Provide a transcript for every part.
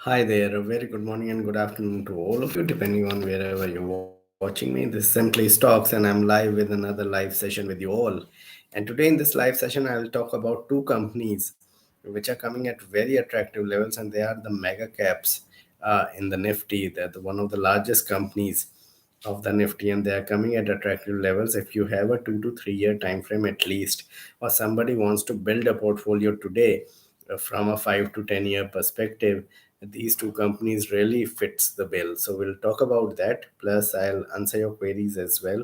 Hi there, a very good morning and good afternoon to all of you, depending on wherever you're watching me. This is Simply Stocks, and I'm live with another live session with you all. And today, in this live session, I will talk about two companies which are coming at very attractive levels, and they are the mega caps in the Nifty. They're one of the largest companies of the Nifty, and they are coming at attractive levels. If you have a 2 to 3 year time frame at least, or somebody wants to build a portfolio today from a 5 to 10 year perspective, these two companies really fits the bill. So we'll talk about that. Plus, I'll answer your queries as well,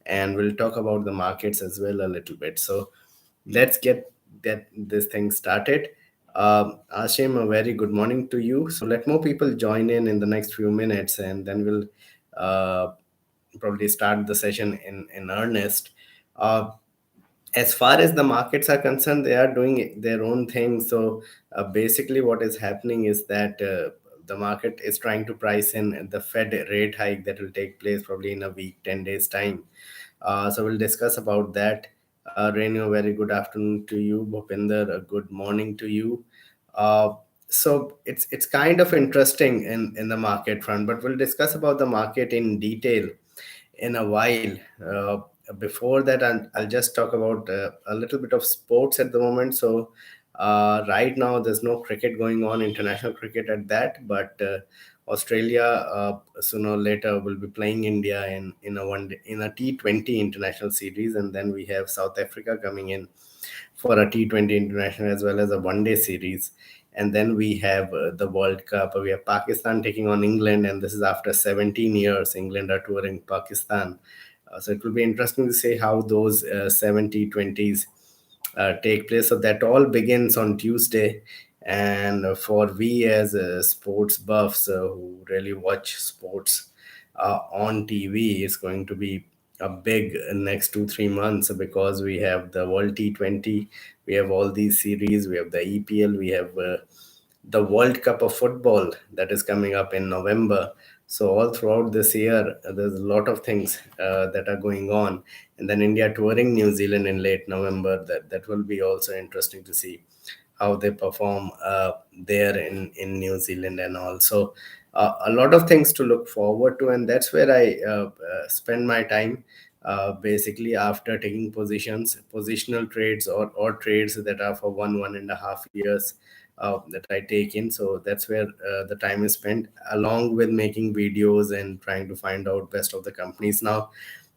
and we'll talk about the markets as well a little bit. So let's get this thing started. Ashim, a very good morning to you. So let more people join in the next few minutes, and then we'll uh, probably start the session in earnest. Uh, as far as the markets are concerned, they are doing their own thing. So basically, what is happening is that the market is trying to price in the Fed rate hike that will take place probably in a week, 10 days time. So we'll discuss about that. Renu, very good afternoon to you. Bhupinder, a good morning to you. Uh, so it's kind of interesting in the market front, but we'll discuss about the market in detail in a while. Before that, I'll just talk about a little bit of sports at the moment. So, right now, there's no cricket going on, international cricket at that, but Australia sooner or later will be playing India in a in a T20 international series, and then we have South Africa coming in for a T20 international as well as a one day series. And then we have the World Cup. We have Pakistan taking on England, and this is after 17 years. England are touring Pakistan. So it will be interesting to see how those 70-20s take place. So that all begins on Tuesday. And for we as sports buffs who really watch sports on TV, it's going to be a big next 2 3 months because we have the World T20, we have all these series, we have the EPL, we have the World Cup of football that is coming up in November. So all throughout this year, there's a lot of things that are going on, and then India touring New Zealand in late November. That will be also interesting to see how they perform there in New Zealand, and also a lot of things to look forward to, and that's where I spend my time. Basically, after taking positional trades or trades that are for 1.5 years that I take in. So that's where the time is spent, along with making videos and trying to find out best of the companies. Now,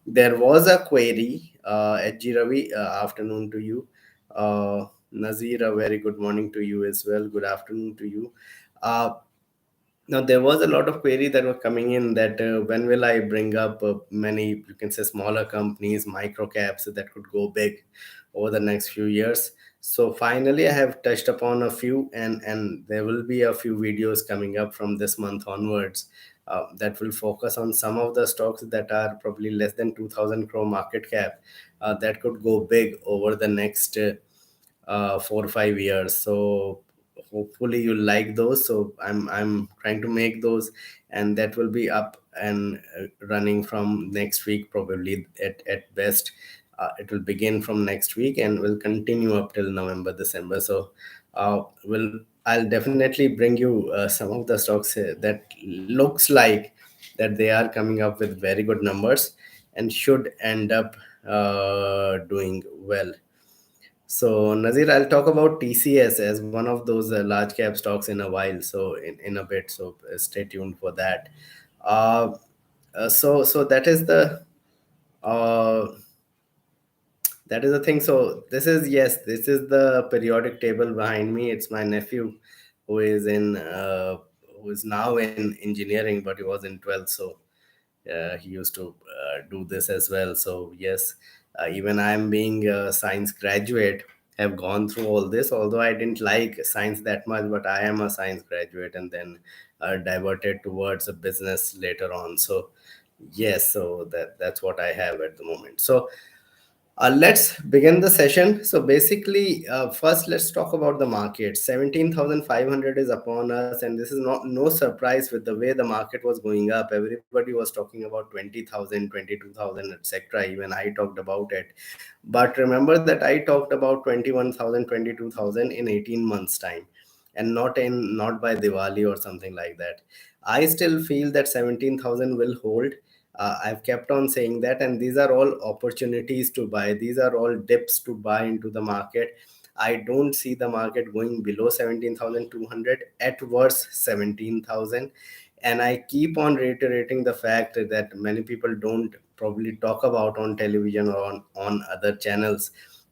there was a query at G Ravi, afternoon to you. Nazir, a very good morning to you as well. Good afternoon to you. Uh, Now, there was a lot of query that were coming in that when will I bring up many, you can say, smaller companies, micro caps that could go big over the next few years. So finally, I have touched upon a few, and there will be a few videos coming up from this month onwards that will focus on some of the stocks that are probably less than 2,000 crore market cap that could go big over the next 4 or 5 years. So hopefully you like those. So I'm trying to make those, and that will be up and running from next week probably at best. It will begin from next week and will continue up till November, December. So will I'll definitely bring you some of the stocks that looks like that they are coming up with very good numbers and should end up doing well. So, Nazir, I'll talk about TCS as one of those large cap stocks in a while. So, in a bit. So, stay tuned for that. Uh, so uh, that is the thing. So, this is, yes, this is the periodic table behind me. It's my nephew who is in who is now in engineering, but he was in 12th. So, he used to do this as well. So yes, even I'm being a science graduate, have gone through all this, although I didn't like science that much, but I am a science graduate, and then diverted towards a business later on. So yes, so that's what I have at the moment. So let's begin the session. So basically, first let's talk about the market. 17,500 is upon us, and this is not no surprise with the way the market was going up. Everybody was talking about 20,000, 22,000, etc. Even I talked about it. But remember that I talked about 21,000, 22,000 in 18 months' time. and not by Diwali or something like that. I still feel that 17,000 will hold. I've kept on saying that, and these are all opportunities to buy. These are all dips to buy into the market. I don't see the market going below 17,200, at worst 17,000. And I keep on reiterating the fact that many people don't probably talk about on television or on other channels.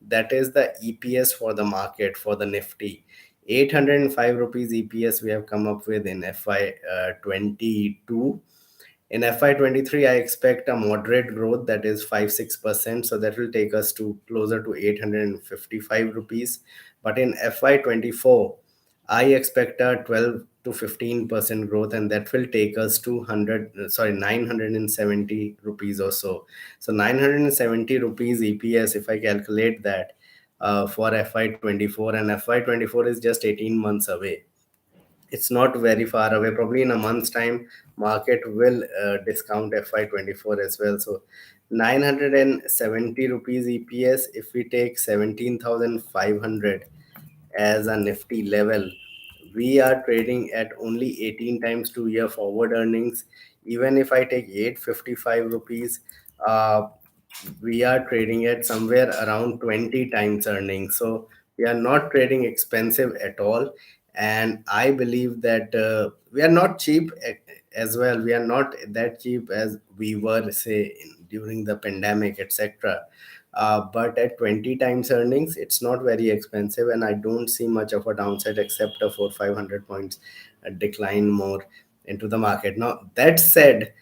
That is the EPS for the market, for the Nifty. 805 rupees EPS we have come up with in FY 22. In FY23, I expect a moderate growth, that is 5-6%. So that will take us to closer to 855 rupees. But in FY24, I expect a 12 to 15% growth, and that will take us to 970 rupees or so. So 970 rupees EPS, if I calculate that for FY24, and FY24 is just 18 months away. It's not very far away. Probably in a month's time, market will discount FY24 as well. So 970 rupees EPS, if we take 17,500 as a Nifty level, we are trading at only 18 times 2 year forward earnings. Even if I take 855 rupees, uh, we are trading at somewhere around 20 times earnings. So we are not trading expensive at all. And I believe that we are not cheap as well. We are not that cheap as we were, say, during the pandemic, etc. But at 20 times earnings, it's not very expensive, and I don't see much of a downside except a 400-500 points decline more into the market. Now, that said,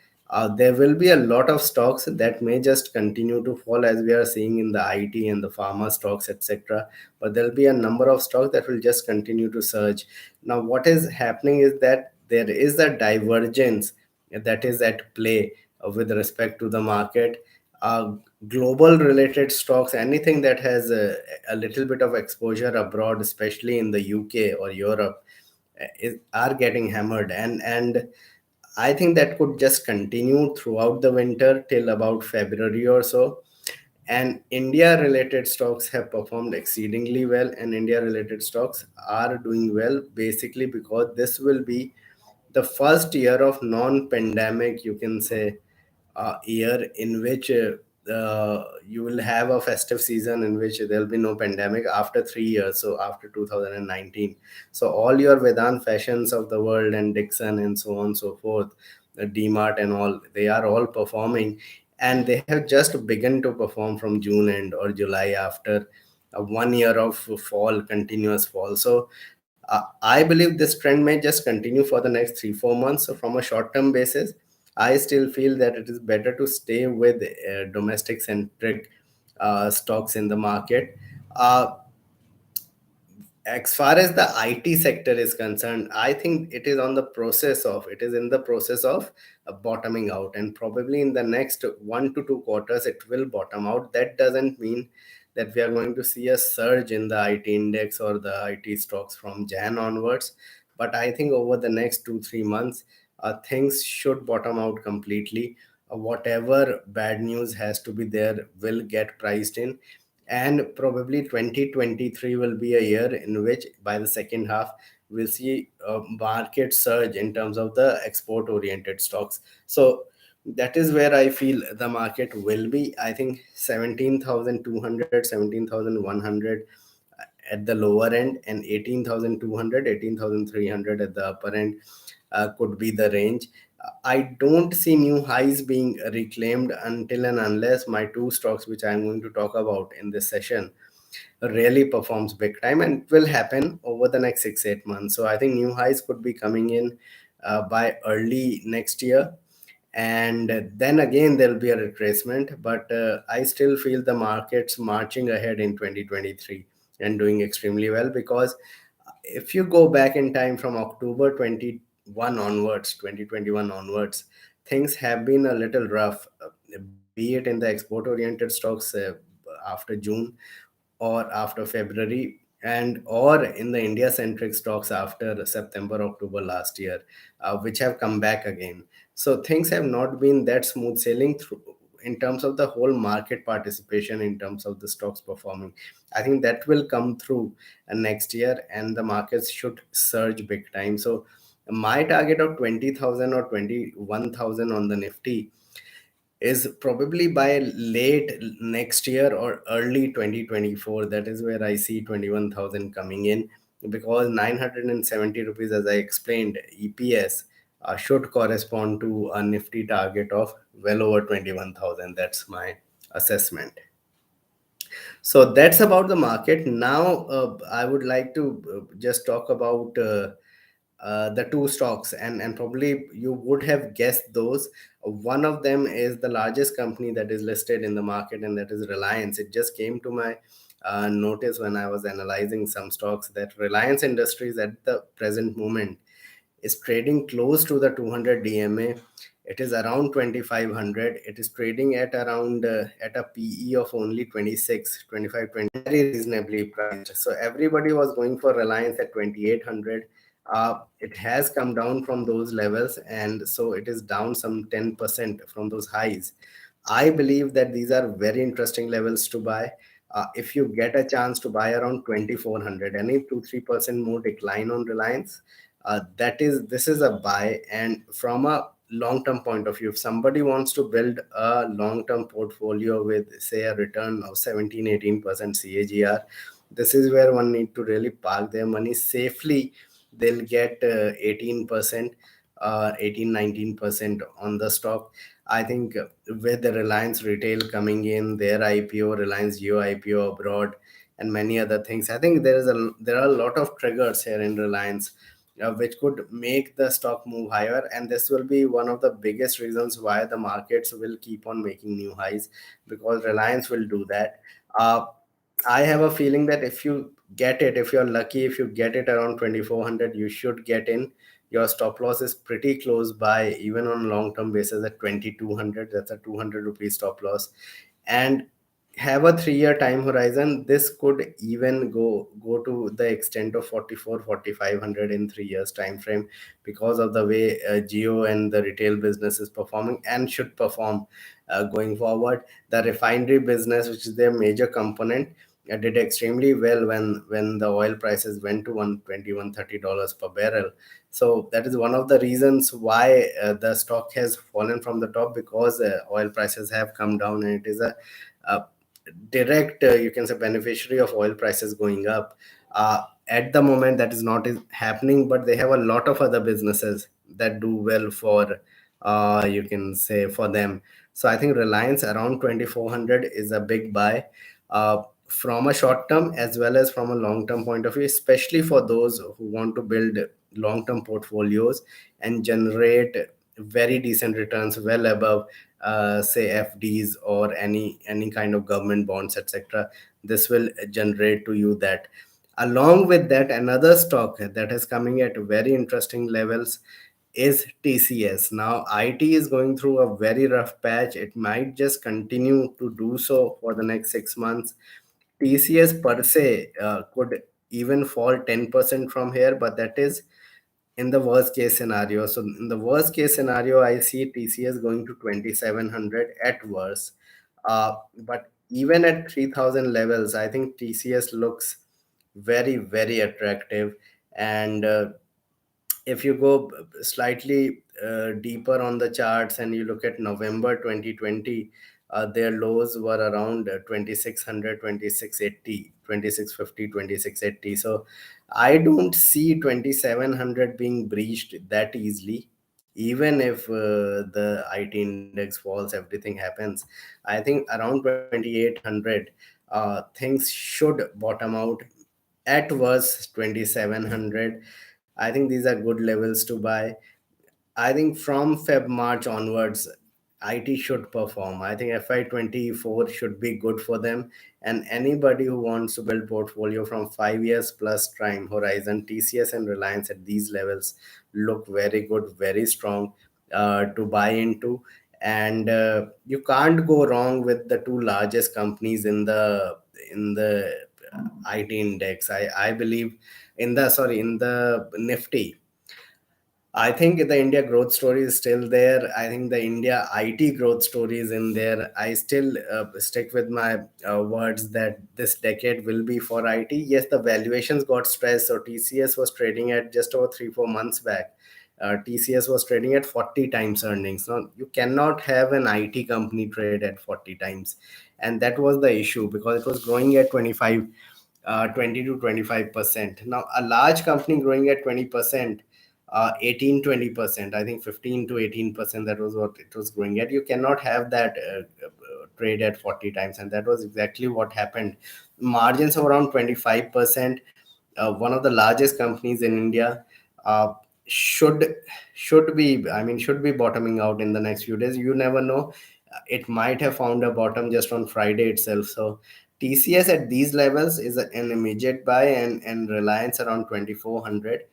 there will be a lot of stocks that may just continue to fall, as we are seeing in the IT and the pharma stocks, etc. But there will be a number of stocks that will just continue to surge. Now, what is happening is that there is a divergence that is at play with respect to the market. Uh, Global related stocks, anything that has a little bit of exposure abroad, especially in the UK or Europe, are getting hammered, and I think that could just continue throughout the winter till about February or so. And India related stocks have performed exceedingly well, and India related stocks are doing well basically because this will be the first year of non pandemic, you can say, year in which you will have a festive season in which there will be no pandemic after 3 years, so after 2019. So all your Vedant fashions of the world and Dixon and so on and so forth, the DMart and all, they are all performing, and they have just begun to perform from June end or July after 1 year of fall, continuous fall. So I believe this trend may just continue for the next 3-4 months. So from a short term basis, I still feel that it is better to stay with domestic centric stocks in the market. As far as the IT sector is concerned, I think it is in the process of bottoming out, and probably in the next 1 to 2 quarters it will bottom out. That doesn't mean that we are going to see a surge in the IT index or the IT stocks from Jan onwards, but I think over the next 2-3 months, things should bottom out completely. Whatever bad news has to be there will get priced in, and probably 2023 will be a year in which by the second half we'll see a market surge in terms of the export oriented stocks. So that is where I feel the market will be. I think 17,200, 17,100 at the lower end, and 18,200, 18,300 at the upper end could be the range. I don't see new highs being reclaimed until and unless my two stocks, which I'm going to talk about in this session, really performs big time, and it will happen over the next 6-8 months. So I think new highs could be coming in by early next year, and then again there will be a retracement. But I still feel the market's marching ahead in 2023 and doing extremely well, because if you go back in time from October 21 onwards, 2021 onwards, things have been a little rough, be it in the export oriented stocks after June or after February, and or in the India centric stocks after September, October last year, which have come back again. So things have not been that smooth sailing through in terms of the whole market participation, in terms of the stocks performing, I think that will come through next year, and the markets should surge big time. So my target of 20,000 or 21,000 on the Nifty is probably by late next year or early 2024. That is where I see 21,000 coming in, because 970 rupees, as I explained, EPS should correspond to a Nifty target of well over 21,000. That's my assessment. So that's about the market. Now, I would like to just talk about the two stocks, and probably you would have guessed those. One of them is the largest company that is listed in the market, and that is Reliance. It just came to my notice when I was analyzing some stocks that Reliance Industries at the present moment is trading close to the 200 DMA. It is around 2500. It is trading at around at a PE of only 26, 25, 20, very reasonably priced. So everybody was going for Reliance at 2800. It has come down from those levels, and so it is down some 10% from those highs. I believe that these are very interesting levels to buy. If you get a chance to buy around 2400, any 2-3% more decline on Reliance, this is a buy. And from a long term point of view, if somebody wants to build a long term portfolio with, say, a return of 17-18% CAGR, this is where one need to really park their money safely. They'll get 18%, 18-19% on the stock. I think with the Reliance Retail coming in, their IPO, Reliance Jio IPO abroad, and many other things, I think there are a lot of triggers here in Reliance which could make the stock move higher, and this will be one of the biggest reasons why the markets will keep on making new highs, because Reliance will do that. uh, I have a feeling that if you're lucky, if you get it around 2400, you should get in. Your stop loss is pretty close by, even on long term basis, at 2200. That's a 200 rupees stop loss. And have a 3 year time horizon. This could even go to the extent of 44-4500 in 3 years time frame, because of the way Geo and the retail business is performing and should perform going forward. The refinery business, which is their major component, did extremely well when the oil prices went to 120-130 dollars per barrel. So that is one of the reasons why the stock has fallen from the top, because oil prices have come down, and it is a direct, you can say, beneficiary of oil prices going up. At the moment, that is not is happening, but they have a lot of other businesses that do well for, you can say, for them. So I think Reliance around 2400 is a big buy, from a short term as well as from a long term point of view, especially for those who want to build long term portfolios and generate very decent returns well above, say, FDs or any kind of government bonds, etc. This will generate to you that. Along with that, another stock that is coming at very interesting levels is TCS. Now, IT is going through a very rough patch. It might just continue to do so for the next 6 months. TCS per se could even fall 10% from here, but that is in the worst case scenario. So in the worst case scenario, I see TCS going to 2700 at worst. But even at 3000 levels, I think TCS looks very, very attractive. And if you go slightly deeper on the charts and you look at November 2020, their lows were around 2600, 2680. So I don't see 2700 being breached that easily. Even if the IT index falls, everything happens. I think around 2800, things should bottom out. At worst 2700. I think these are good levels to buy. I think from Feb March onwards, IT should perform. I think FY24 should be good for them. And anybody who wants to build portfolio from 5 years plus time horizon, TCS and Reliance at these levels look very good, very strong to buy into. And you can't go wrong with the two largest companies in the IT index. I believe in the Nifty. I think the India growth story is still there. I think the India IT growth story is in there. I still stick with my words that this decade will be for IT. Yes, the valuations got stressed. So TCS was trading at just over 3 4 months back. TCS was trading at 40 times earnings. Now you cannot have an IT company trade at 40 times, and that was the issue because it was growing at 20 to 25%. Now a large company growing at 20%, 18 20%, I think 15 to 18%, that was what it was growing at. You cannot have that trade at 40 times, and that was exactly what happened. Margins of around 25%. One of the largest companies in India uh, should should be bottoming out in the next few days. You never know. It might have found a bottom just on Friday itself. So TCS at these levels is an immediate buy, and Reliance around 2400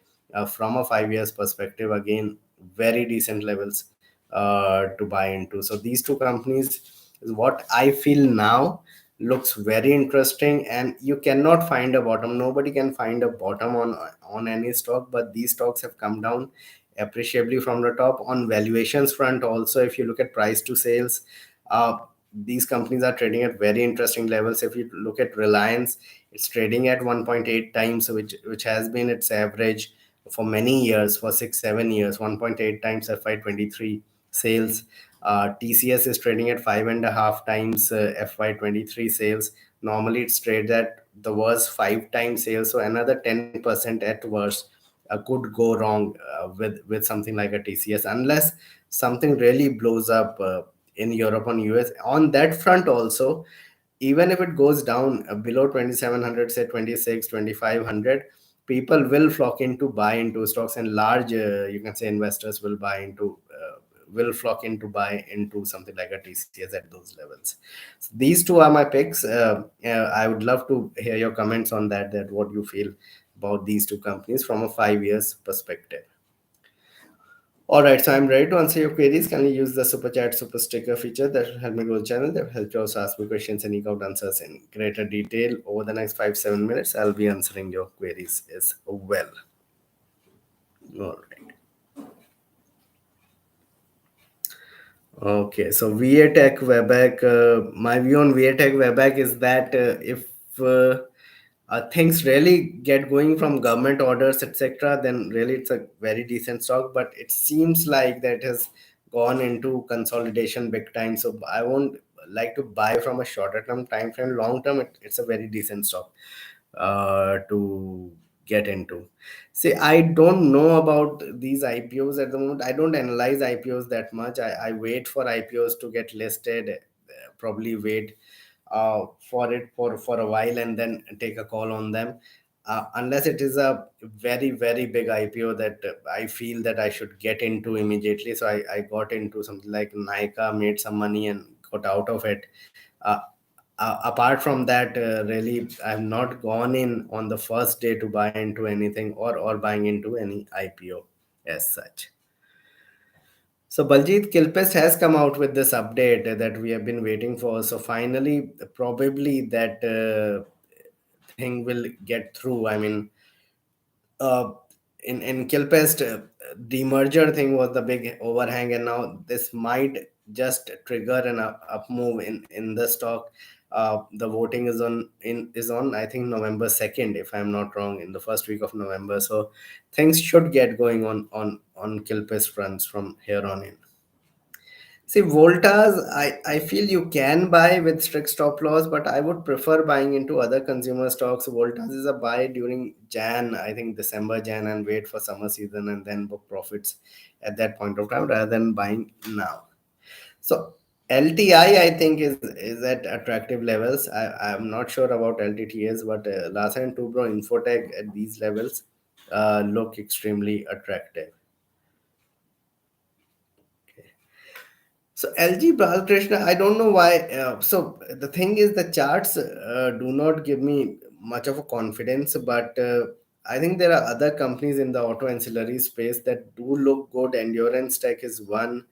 from a 5 years perspective. Again, very decent levels to buy into. So these two companies is what I feel now looks very interesting, and you cannot find a bottom. Nobody can find a bottom on any stock, but these stocks have come down appreciably from the top. On valuations front also, if you look at price to sales, uh, these companies are trading at very interesting levels. If you look at Reliance, it's trading at 1.8 times, which has been its average for many years, for 6 7 years. 1.8 times FY23 sales. TCS is trading at 5.5 times FY23 sales. Normally it's traded at the worst 5 times sales, so another 10% at worst could go wrong with something like a TCS, unless something really blows up in Europe and US. On that front also, even if it goes down below 2700, say 26 2500, people will flock in to buy into stocks, and large you can say investors will flock in to buy into something like a TCS at those levels. So these two are my picks. I would love to hear your comments on that what you feel about these two companies from a 5 years perspective. All right, so I'm ready to answer your queries. Can you use the super chat, super sticker feature that will help me grow the channel? That will help you also ask me questions and eke out answers in greater detail. Over the next 5 7 minutes, I'll be answering your queries as well. All right. Okay, so VA Tech Webback. My view on VA Tech Webback is that if things really get going from government orders, etc., then really it's a very decent stock. But it seems like that has gone into consolidation big time. So I won't like to buy from a shorter term time frame. Long term, it's a very decent stock to get into. See, I don't know about these IPOs at the moment. I don't analyze IPOs that much. I wait for IPOs to get listed, probably wait for it for a while and then take a call on them. Unless it is a very very big IPO that I feel that I should get into immediately. So I got into something like Nika, made some money and got out of it. Uh, Apart from that, really, I've not gone in on the first day to buy into anything or buying into any IPO as such. So Baljit, Kilpest has come out with this update that we have been waiting for. So finally, probably that thing will get through. I mean, uh, in Kilpest, the merger thing was the big overhang, and now this might just trigger an up move in the stock. The voting is on I think November 2nd, if I'm not wrong, in the first week of November. So things should get going on Kilpest fronts from here on in. See, Voltas, I feel you can buy with strict stop loss, but I would prefer buying into other consumer stocks. Voltas is a buy during Jan, I think December, Jan, and wait for summer season and then book profits at that point of time rather than buying now. So LTI, I think, is at attractive levels. I'm not sure about LTTS, but Larsen and Toubro Infotech at these levels look extremely attractive. So LG Balakrishna, I don't know why. So the thing is, the charts do not give me much of a confidence, but I think there are other companies in the auto ancillary space that do look good. Endurance Tech is one.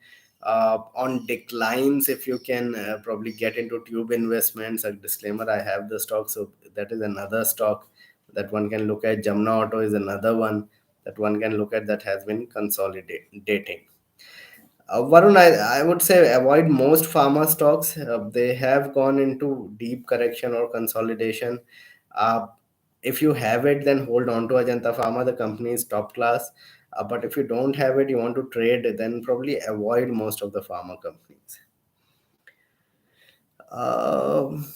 On declines, if you can probably get into Tube Investments. A disclaimer: I have the stock, so that is another stock that one can look at. Jamna Auto is another one that one can look at that has been consolidating. Varun, I would say avoid most pharma stocks. They have gone into deep correction or consolidation. Uh, if you have it, then hold on to Ajanta Pharma. The company is top class. But if you don't have it, you want to trade, then probably avoid most of the pharma companies. Um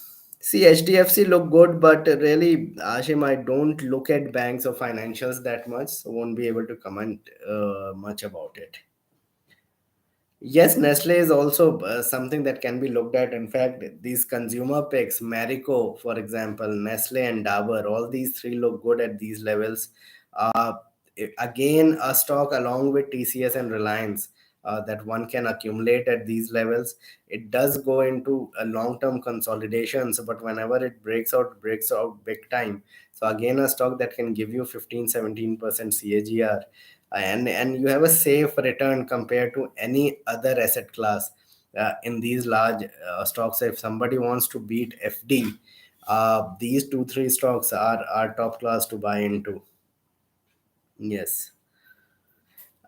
See, HDFC look good, but really, Ashim, I don't look at banks or financials that much, so won't be able to comment much about it. Yes, Nestle is also something that can be looked at. In fact, these consumer picks, Marico, for example, Nestle and Dabur, all these three look good at these levels. Uh, Again, a stock along with TCS and Reliance that one can accumulate at these levels. It does go into a long-term consolidations, but whenever it breaks out big time. So again, a stock that can give you 15-17% CAGR, and you have a safe return compared to any other asset class in these large stocks. If somebody wants to beat FD, these two three stocks are top class to buy into. Yes,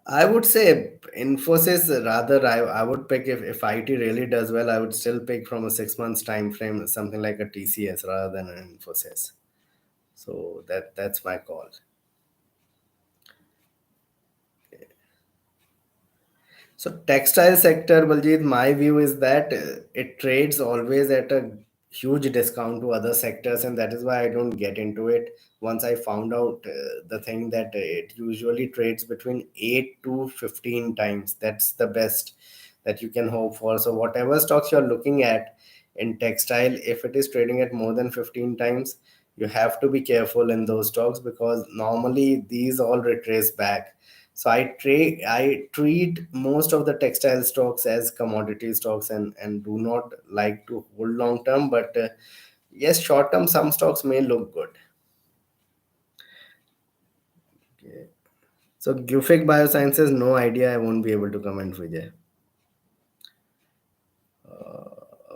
I would say Infosys. Rather, I would pick, if IT really does well, I would still pick from a 6 months time frame something like a TCS rather than an Infosys. So that's my call. So textile sector, Baljit, my view is that it trades always at a huge discount to other sectors, and that is why I don't get into it. Once I found out the thing that it usually trades between 8 to 15 times. That's the best that you can hope for. So whatever stocks you're looking at in textile, if it is trading at more than 15 times, you have to be careful in those stocks, because normally these all retrace back. So I treat most of the textile stocks as commodity stocks, and do not like to hold long term. But yes, short term some stocks may look good. Okay. So Gufic Biosciences, no idea. I won't be able to comment, Vijay.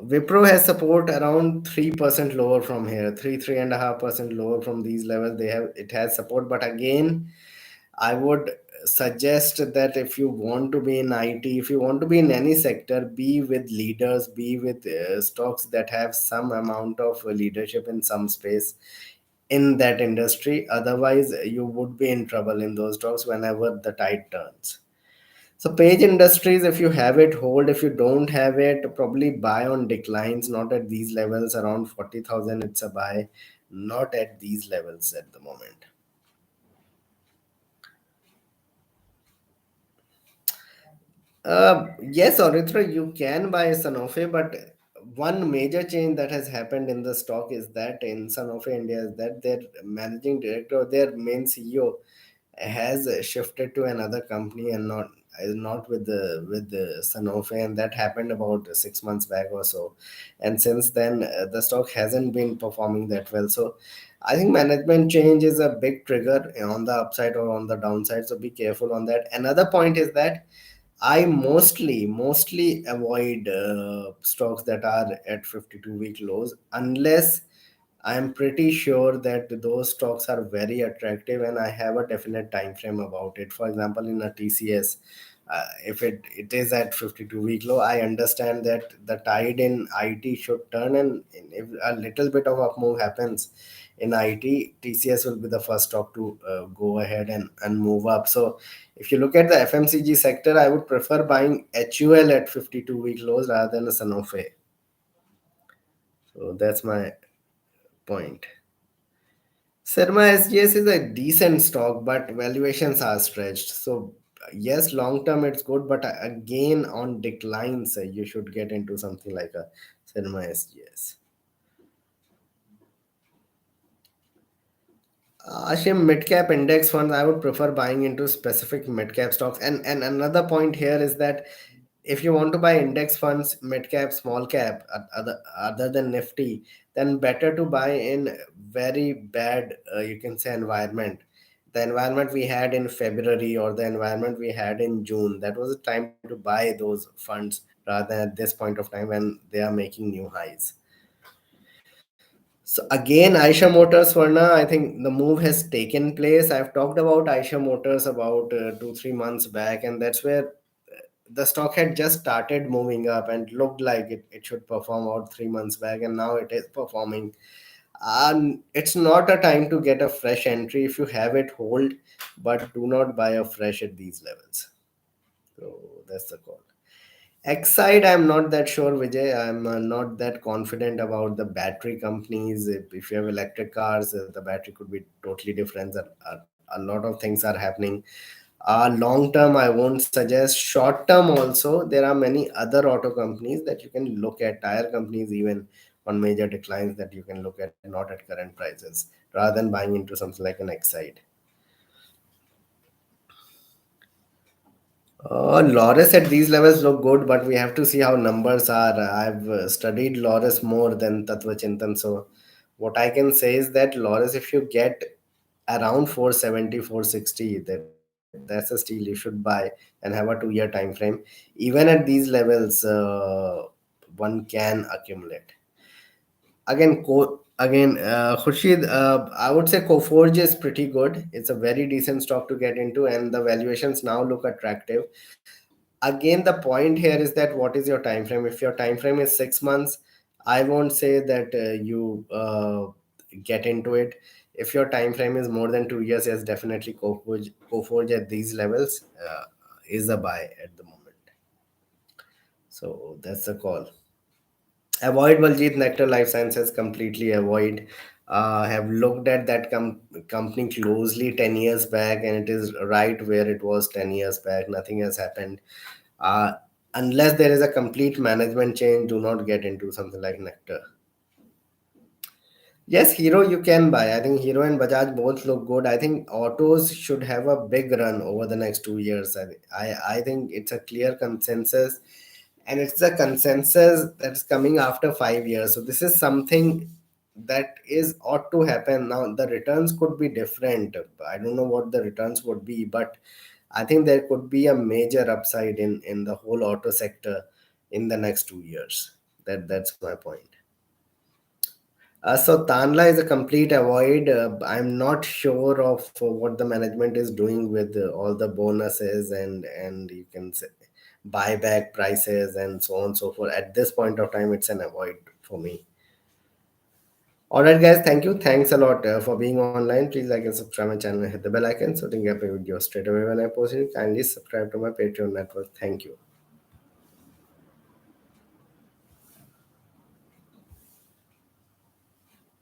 Wipro has support around 3% lower from here, 3.5% lower from these levels. It has support, but again, I would suggest that if you want to be in IT, if you want to be in any sector, be with leaders, be with stocks that have some amount of leadership in some space in that industry. Otherwise, you would be in trouble in those stocks whenever the tide turns. So Page Industries, if you have it, hold. If you don't have it, probably buy on declines, not at these levels. Around 40,000, it's a buy, not at these levels at the moment. Yes, Oritra, you can buy Sanofi, but one major change that has happened in the stock is that in Sanofi India is that their managing director or their main CEO has shifted to another company, and not is not with the Sanofi, and that happened about 6 months back or so. And since then, the stock hasn't been performing that well. So I think management change is a big trigger on the upside or on the downside. So be careful on that. Another point is that I mostly avoid stocks that are at 52-week lows, unless I'm pretty sure that those stocks are very attractive and I have a definite time frame about it. For example, in a TCS, if it is at 52-week low, I understand that the tide in IT should turn, and if a little bit of up move happens in IT, TCS will be the first stock to go ahead and move up. So if you look at the FMCG sector, I would prefer buying HUL at 52-week lows rather than a Sanofi. So that's my point. Serma SGS is a decent stock, but valuations are stretched. So yes, long term it's good, but again on declines, you should get into something like a Serma SGS. Ashim, mid cap index funds, I would prefer buying into specific mid cap stocks. And another point here is that if you want to buy index funds, mid cap, small cap, other than Nifty, then better to buy in very bad, you can say, environment. The environment we had in February or the environment we had in June, that was a time to buy those funds rather than at this point of time when they are making new highs. So again, Aisha Motors, Varna, I think the move has taken place. I've talked about Aisha Motors about 2 3 months back, and that's where the stock had just started moving up and looked like it should perform out 3 months back, and now it is performing. And it's not a time to get a fresh entry. If you have it, hold, but do not buy a fresh at these levels. So that's the call. Exide, I'm not that sure, Vijay. I'm not that confident about the battery companies. If you have electric cars, the battery could be totally different. A lot of things are happening. Long term, I won't suggest. Short term, also, there are many other auto companies that you can look at, tire companies, even on major declines that you can look at, not at current prices, rather than buying into something like an Exide. Loris at these levels look good, but we have to see how numbers are. I've studied Loris more than Tatva Chintan. So, what I can say is that Loris, if you get around 470, 460, that's a steel you should buy and have a 2 year time frame. Even at these levels, one can accumulate. Khurshid, I would say Coforge is pretty good. It's a very decent stock to get into, and the valuations now look attractive. Again, the point here is that what is your time frame? If your time frame is 6 months, I won't say that you get into it. If your time frame is more than 2 years, yes, definitely Coforge at these levels is a buy at the moment. So that's the call. Avoid Valjit Nectar Life Sciences, completely avoid. Have looked at that company closely 10 years back, and it is right where it was 10 years back. Nothing has happened. uh, unless there is a complete management change, do not get into something like Nectar. Yes, Hero you can buy. I think Hero and Bajaj both look good. I think autos should have a big run over the next 2 years. I think it's a clear consensus, and it's a consensus that's coming after 5 years. So this is something that is ought to happen. Now the returns could be different. I don't know what the returns would be, but I think there could be a major upside in the whole auto sector in the next 2 years. That's my point. So Tanla is a complete avoid. I'm not sure of what the management is doing with all the bonuses and you can say buyback prices and so on and so forth. At this point of time, it's an avoid for me. All right, guys. Thank you. Thanks a lot for being online. Please like and subscribe my channel and hit the bell icon so you can get my videos straight away when I post it. Kindly subscribe to my Patreon network. Thank you.